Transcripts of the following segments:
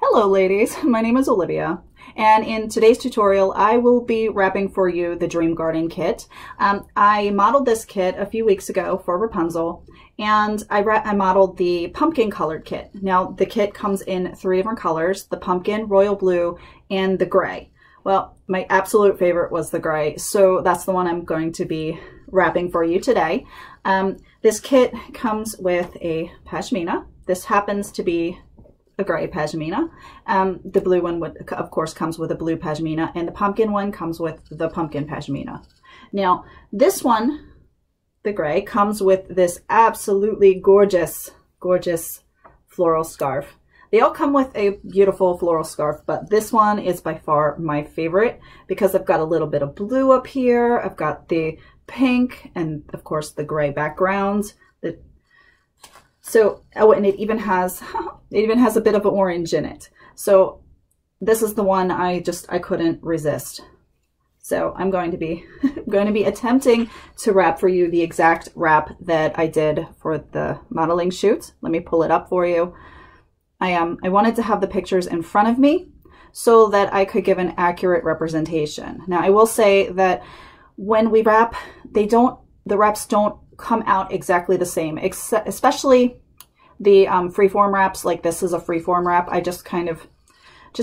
Hello ladies, my name is Olivia, and in today's tutorial I will be wrapping for you the Dreamgarden kit. I modeled this kit a few weeks ago for Wrapunzel, and I modeled the pumpkin colored kit. Now the kit comes in 3 different colors: the pumpkin, royal blue, and the gray. Well, my absolute favorite was the gray, so that's the one I'm going to be wrapping for you today. This kit comes with a pashmina. This happens to be a gray pashmina. The blue one of course comes with a blue pashmina, and the pumpkin one comes with the pumpkin pashmina. Now this one, the gray, comes with this absolutely gorgeous floral scarf. They all come with a beautiful floral scarf, but this one is by far my favorite because I've got a little bit of blue up here, I've got the pink, and of course the gray background. And it even has a bit of an orange in it. So this is the one I couldn't resist. So I'm going to be attempting to wrap for you the exact wrap that I did for the modeling shoot. Let me pull it up for you. I wanted to have the pictures in front of me so that I could give an accurate representation. Now I will say that when we wrap, the wraps don't come out exactly the same, especially the freeform wraps. Like this is a freeform wrap. I just kind of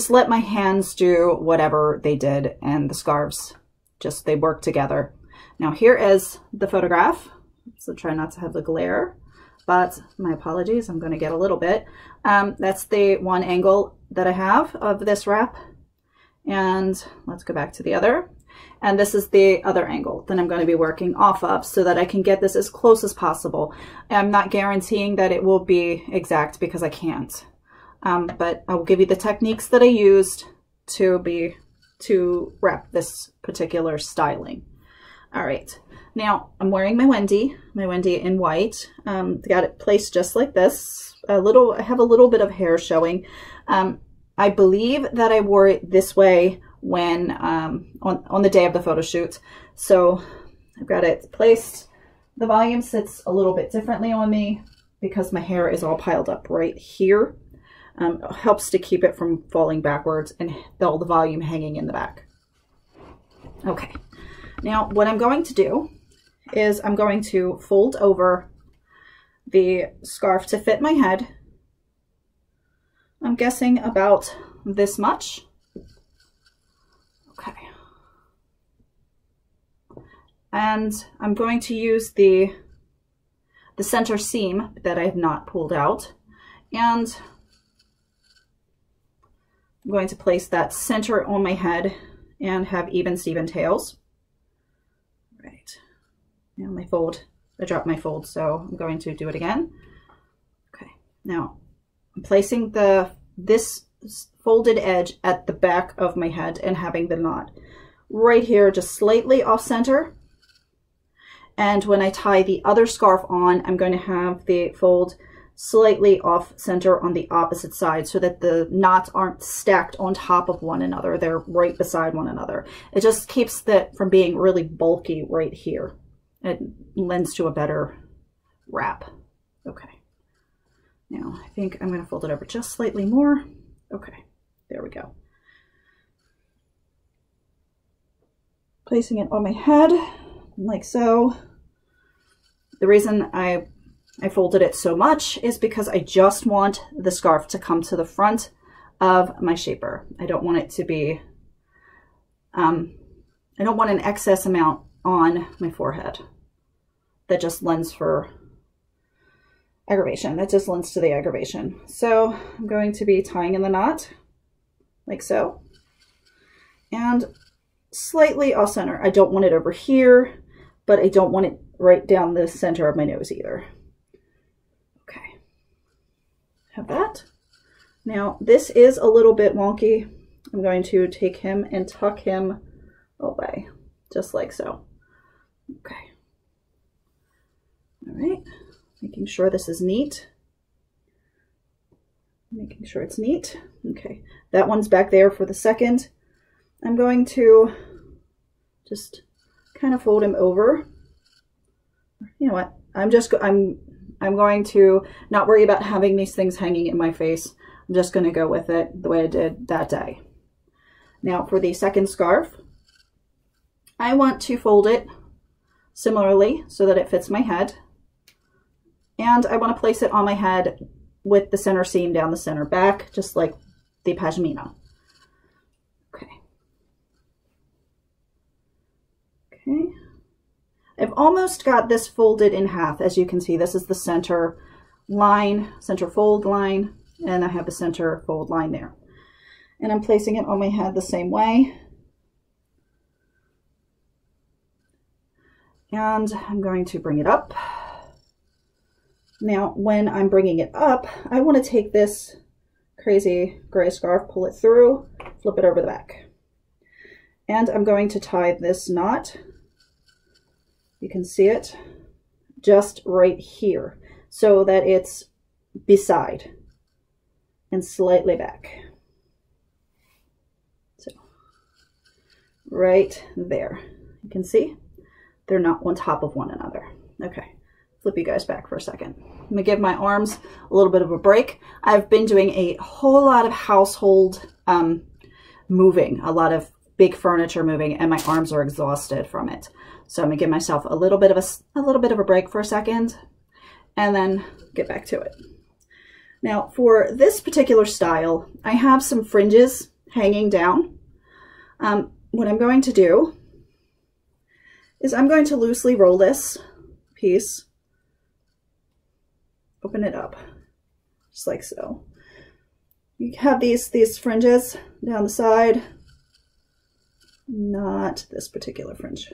let my hands do whatever they did, and the scarves they work together. Now here is the photograph, so try not to have the glare, but my apologies, I'm going to get a little bit. That's the one angle that I have of this wrap, and let's go back to the other. And this is the other angle that I'm going to be working off of so that I can get this as close as possible. I'm not guaranteeing that it will be exact because I can't. But I will give you the techniques that I used to wrap this particular styling. All right. Now I'm wearing my Wendy in white. Got it placed just like this. I have a little bit of hair showing. I believe that I wore it this way when on the day of the photo shoot. So I've got it placed. The volume sits a little bit differently on me because my hair is all piled up right here. It helps to keep it from falling backwards and all the volume hanging in the back. Okay, now what I'm going to do is I'm going to fold over the scarf to fit my head. I'm guessing about this much. Okay. And I'm going to use the center seam that I have not pulled out, and I'm going to place that center on my head and have even Steven tails. Right. Now I dropped my fold, so I'm going to do it again. Okay. Now I'm placing this folded edge at the back of my head and having the knot right here, just slightly off center. And when I tie the other scarf on, I'm going to have the fold slightly off center on the opposite side so that the knots aren't stacked on top of one another. They're right beside one another. It just keeps that from being really bulky right here. It lends to a better wrap. Okay. Now I think I'm going to fold it over just slightly more. Okay, there we go. Placing it on my head like so. The reason I folded it so much is because I just want the scarf to come to the front of my shaper. I don't want it to be, I don't want an excess amount on my forehead that just lends for aggravation. That just lends to the aggravation. So I'm going to be tying in the knot like so, and slightly off center. I don't want it over here, but I don't want it right down the center of my nose either. Okay, have that. Now this is a little bit wonky. I'm going to take him and tuck him away, just like so. Okay. All right. Making sure this is neat. Making sure it's neat. Okay, that one's back there for the second. I'm going to just kind of fold him over. You know what? I'm going to not worry about having these things hanging in my face. I'm just going to go with it the way I did that day. Now for the second scarf, I want to fold it similarly so that it fits my head. And I want to place it on my head with the center seam down the center back, just like the pashmina. Okay. Okay. I've almost got this folded in half. As you can see, this is the center line, center fold line, and I have the center fold line there. And I'm placing it on my head the same way. And I'm going to bring it up. Now, when I'm bringing it up, I want to take this crazy gray scarf, pull it through, flip it over the back. And I'm going to tie this knot. You can see it just right here so that it's beside and slightly back. So right there, you can see they're not on top of one another. Okay. Flip you guys back for a second. I'm gonna give my arms a little bit of a break. I've been doing a whole lot of household moving, a lot of big furniture moving, and my arms are exhausted from it. So I'm gonna give myself a little bit of a break for a second, and then get back to it. Now for this particular style, I have some fringes hanging down. What I'm going to do is I'm going to loosely roll this piece. Open it up, just like so. You have these fringes down the side. Not this particular fringe.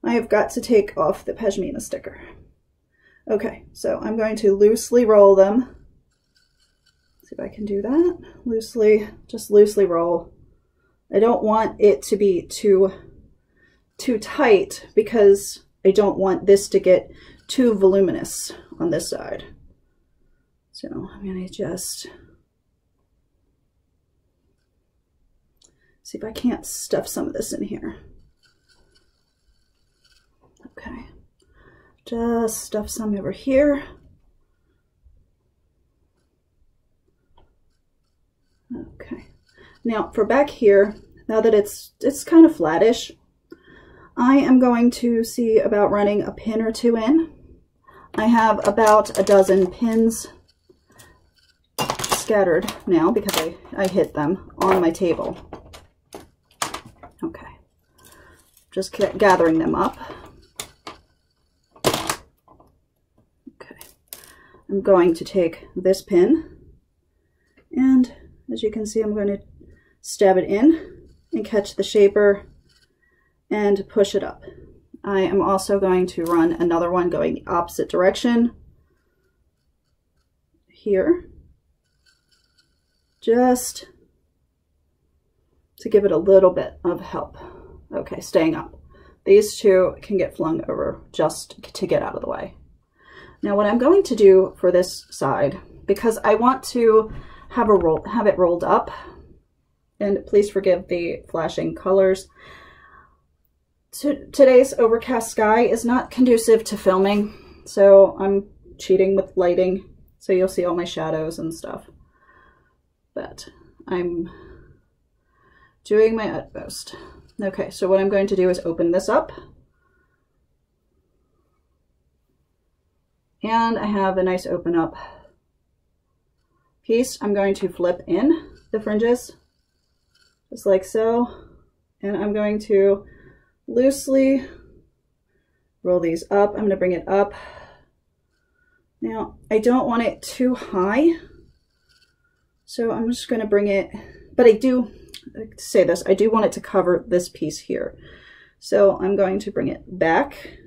I have got to take off the pashmina sticker. Okay, so I'm going to loosely roll them. See if I can do that. Loosely, just loosely roll. I don't want it to be too tight because I don't want this to get too voluminous on this side. So I'm going to just see if I can't stuff some of this in here. Okay, just stuff some over here. Okay, now for back here, now that it's kind of flattish, I am going to see about running a pin or two in. I have about a dozen pins scattered now because I hit them on my table. Okay, just gathering them up. Okay, I'm going to take this pin, and as you can see, I'm going to stab it in and catch the shaper and push it up. I am also going to run another one going the opposite direction here, just to give it a little bit of help. Okay, staying up. These two can get flung over just to get out of the way. Now what I'm going to do for this side, because I want to have it rolled up, and please forgive the flashing colors. Today's overcast sky is not conducive to filming, so I'm cheating with lighting, so you'll see all my shadows and stuff. But I'm doing my utmost. Okay, so what I'm going to do is open this up. And I have a nice open up piece. I'm going to flip in the fringes, just like so. And I'm going to loosely roll these up. I'm going to bring it up. Now, I don't want it too high, so I'm just going to bring it, but I do say this, I do want it to cover this piece here. So I'm going to bring it back,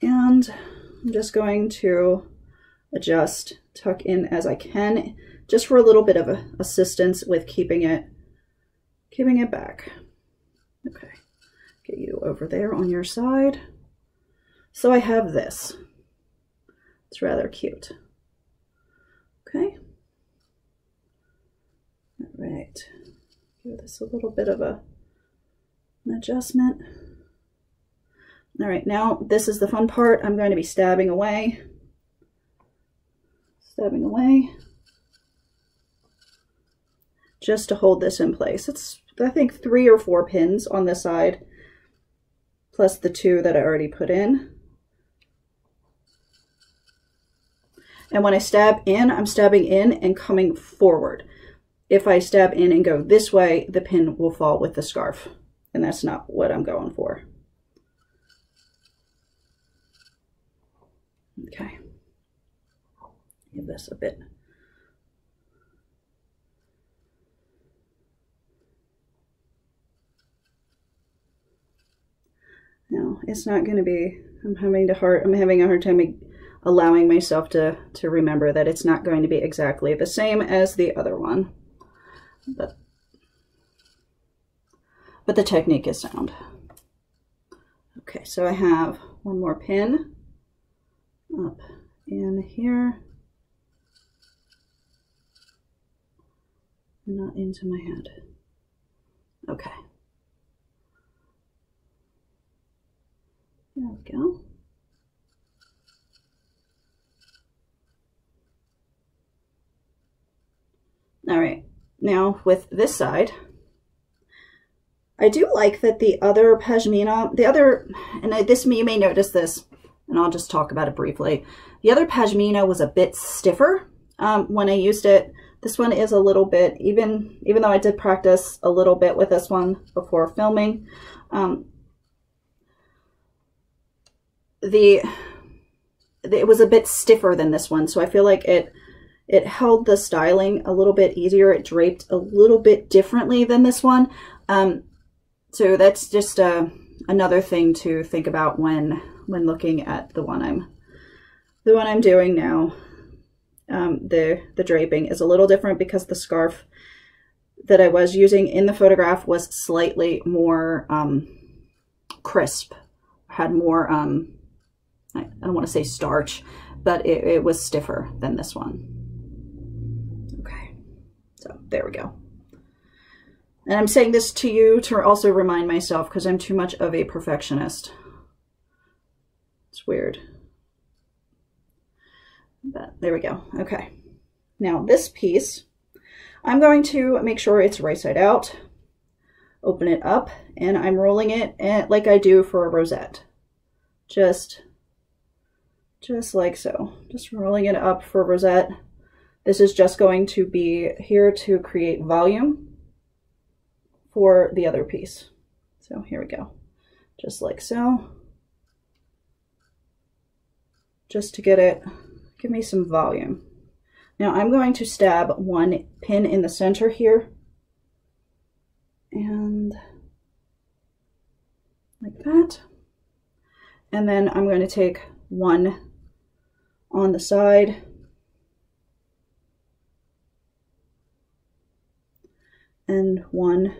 and I'm just going to adjust, tuck in as I can, just for a little bit of assistance with keeping it back. Okay, get you over there on your side. So I have this. It's rather cute. Okay. All right. Give this a little bit of an adjustment. All right, now this is the fun part. I'm going to be stabbing away. Stabbing away. just to hold this in place. It's, I think, 3 or 4 pins on this side, plus the 2 that I already put in. And when I stab in, I'm stabbing in and coming forward. If I stab in and go this way, the pin will fall with the scarf, and that's not what I'm going for. Okay, give this a bit. No, it's not going to be, I'm having a hard time allowing myself to remember that it's not going to be exactly the same as the other one. But the technique is sound. Okay, so I have one more pin up in here. Not into my head. Okay. There we go. All right, now with this side, I do like that the other pashmina, you may notice this, and I'll just talk about it briefly. The other pashmina was a bit stiffer when I used it. This one is a little bit, even though I did practice a little bit with this one before filming, it was a bit stiffer than this one, so I feel like it held the styling a little bit easier. It draped a little bit differently than this one. So that's just another thing to think about when looking at the one I'm doing now. The draping is a little different because the scarf that I was using in the photograph was slightly more crisp, had more, I don't want to say starch, but it was stiffer than this one. Okay, so there we go. And I'm saying this to you to also remind myself, because I'm too much of a perfectionist. It's weird. But there we go. Okay. Now this piece, I'm going to make sure it's right side out, open it up, and I'm rolling it like I do for a rosette. Just like so. Just rolling it up for a rosette. This is just going to be here to create volume for the other piece. So here we go. Just like so. Just to get it, give me some volume. Now I'm going to stab one pin in the center here. And like that. And then I'm going to take one on the side. And one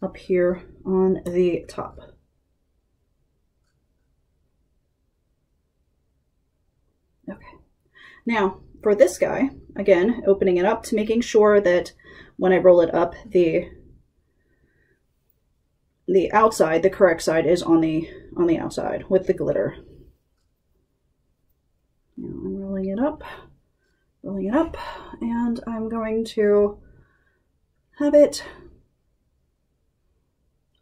up here on the top. Okay. Now for this guy, again, opening it up to making sure that when I roll it up, the outside, the correct side, is on the outside with the glitter. Now I'm rolling it up, and I'm going to have it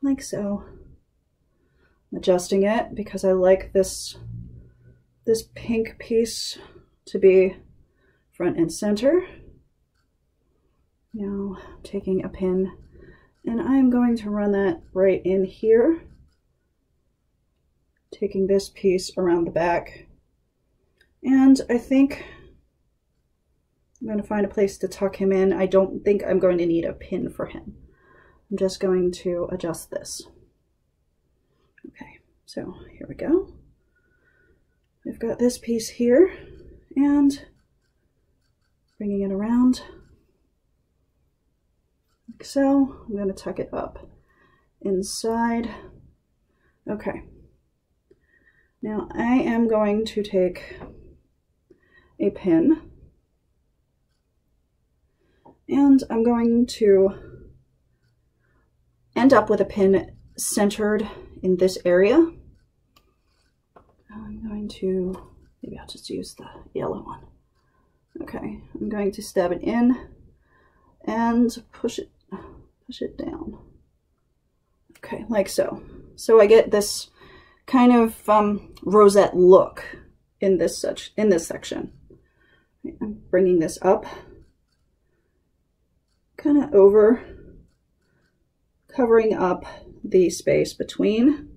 like so. I'm adjusting it because I like this pink piece to be front and center. Now taking a pin, and I'm going to run that right in here, taking this piece around the back. And I think I'm going to find a place to tuck him in. I don't think I'm going to need a pin for him. I'm just going to adjust this. Okay, so here we go. We've got this piece here, and bringing it around like so. I'm going to tuck it up inside. Okay. Now I am going to take a pin, and I'm going to end up with a pin centered in this area. I'm going to, maybe I'll just use the yellow one. Okay, I'm going to stab it in and push it down. Okay, like so. So I get this kind of rosette look in this section. I'm bringing this up, kind of over, covering up the space between.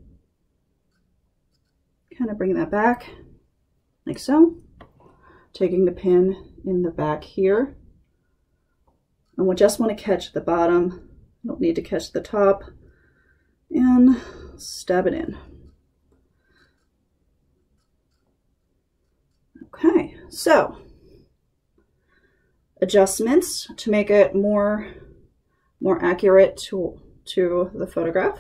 Kind of bring that back, like so. Taking the pin in the back here. And we just want to catch the bottom. Don't need to catch the top. And stab it in. Okay, so adjustments to make it more accurate to the photograph.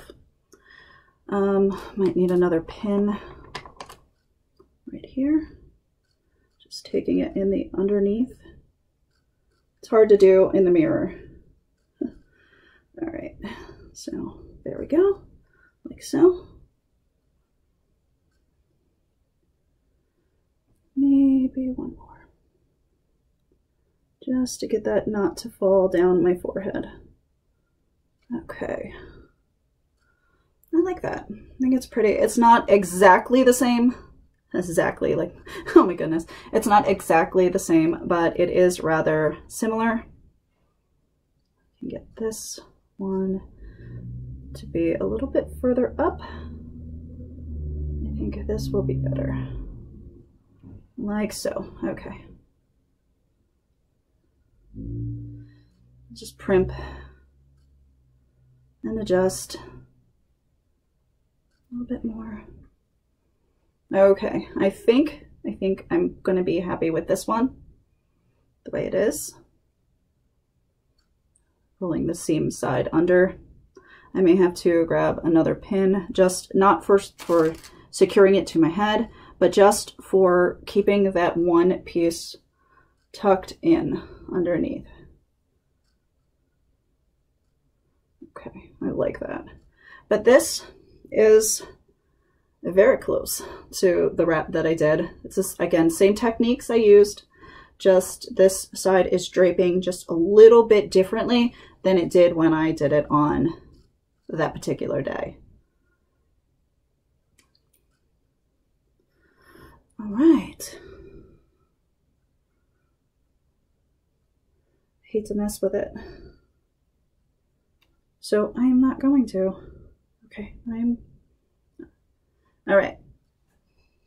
Might need another pin right here. Just taking it in the underneath. It's hard to do in the mirror. All right, so there we go, like so. Maybe one more, just to get that not to fall down my forehead. Okay, I like that. I think it's pretty. It's not exactly the same. Exactly, like, oh my goodness. It's not exactly the same, but it is rather similar. I can get this one to be a little bit further up. I think this will be better. Like so, okay. Just primp and adjust a little bit more. Okay, I think I'm going to be happy with this one, the way it is. Pulling the seam side under. I may have to grab another pin, just not for securing it to my head, but just for keeping that one piece tucked in underneath. Okay, I like that. But this is very close to the wrap that I did. It's just, again, same techniques I used, just this side is draping just a little bit differently than it did when I did it on that particular day. All right. Hate to mess with it. So I am not going to. Okay, all right,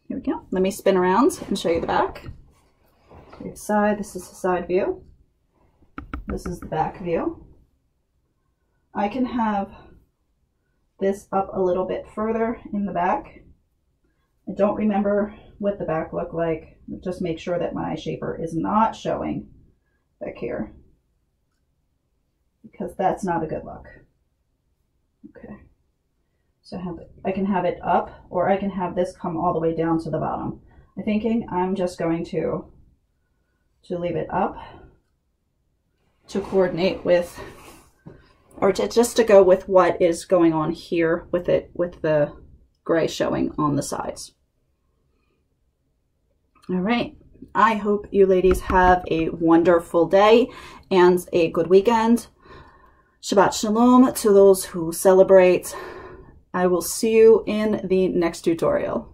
here we go. Let me spin around and show you the back. The side, this is the side view. This is the back view. I can have this up a little bit further in the back. I don't remember what the back looked like. Just make sure that my shaper is not showing back here, because that's not a good look. Okay. So I can have it up, or I can have this come all the way down to the bottom. I'm thinking I'm just going to leave it up to coordinate with, or just to go with what is going on here with it, with the gray showing on the sides. All right. I hope you ladies have a wonderful day and a good weekend. Shabbat Shalom to those who celebrate. I will see you in the next tutorial.